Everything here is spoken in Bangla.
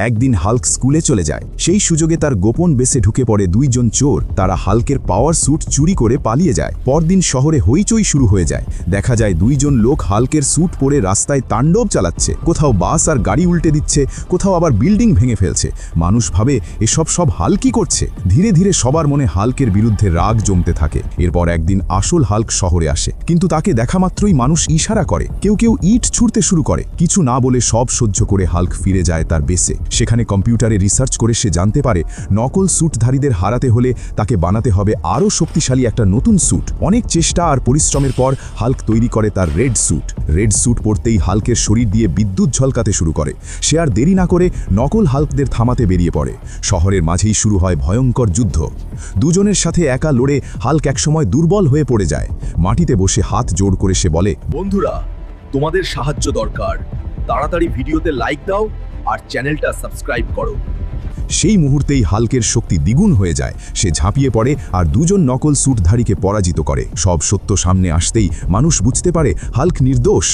একদিন হাল্ক স্কুলে চলে যায়। সেই সুযোগে তার গোপন বেসে ঢুকে পড়ে দুইজন চোর। তারা হাল্কের পাওয়ার স্যুট চুরি করে পালিয়ে যায়। পরদিন শহরে হইচই শুরু হয়ে যায়। দেখা যায় দুইজন লোক হাল্কের স্যুট পরে রাস্তায় তাণ্ডব চালাচ্ছে। কোথাও বাস আর গাড়ি উল্টে দিচ্ছে, কোথাও আবার বিল্ডিং ভেঙে ফেলছে। মানুষ ভাবে এসব সব হাল্কই করছে। ধীরে ধীরে সবার মনে হাল্কের বিরুদ্ধে রাগ জমতে থাকে। এরপর একদিন আসল হাল্ক শহরে আসে, কিন্তু তাকে দেখা মাত্রই মানুষ ইশারা করে, কেউ কেউ ইট ছুঁড়তে শুরু করে। কিছু না বলে সব সহ্য করে হাল্ক ফিরে যায় তার বেসে। সেখানে কম্পিউটারে রিসার্চ করে সে জানতে পারে নকল স্যুটধারীদের হারাতে হলে তাকে বানাতে হবে আরও শক্তিশালী একটা নতুন স্যুট। অনেক চেষ্টা আর পরিশ্রমের পর হাল্ক তৈরি করে তার রেড স্যুট। রেড স্যুট পরতেই হাল্কের শরীর দিয়ে বিদ্যুৎ ঝলকাতে শুরু করে। সে আর দেরি না করে নকল হাল্কদের থামাতে বেরিয়ে পড়ে। শহরের মাঝেই শুরু হয় ভয়ঙ্কর যুদ্ধ। দুজনের সাথে একা লড়ে হাল্ক একসময় দুর্বল হয়ে পড়ে যায়। মাটিতে বসে হাত জোড় করে সে বলে, বন্ধুরা, তোমাদের সাহায্য দরকার। তাড়াতাড়ি ভিডিওতে লাইক দাও আর চ্যানেলটা সাবস্ক্রাইব করো। সেই মুহূর্তেই হাল্কের শক্তি দ্বিগুণ হয়ে যায়। সে ঝাঁপিয়ে পড়ে আর দুজন নকল স্যুটধারীকে পরাজিত করে। সব সত্য সামনে আসতেই মানুষ বুঝতে পারে হাল্ক নির্দোষ।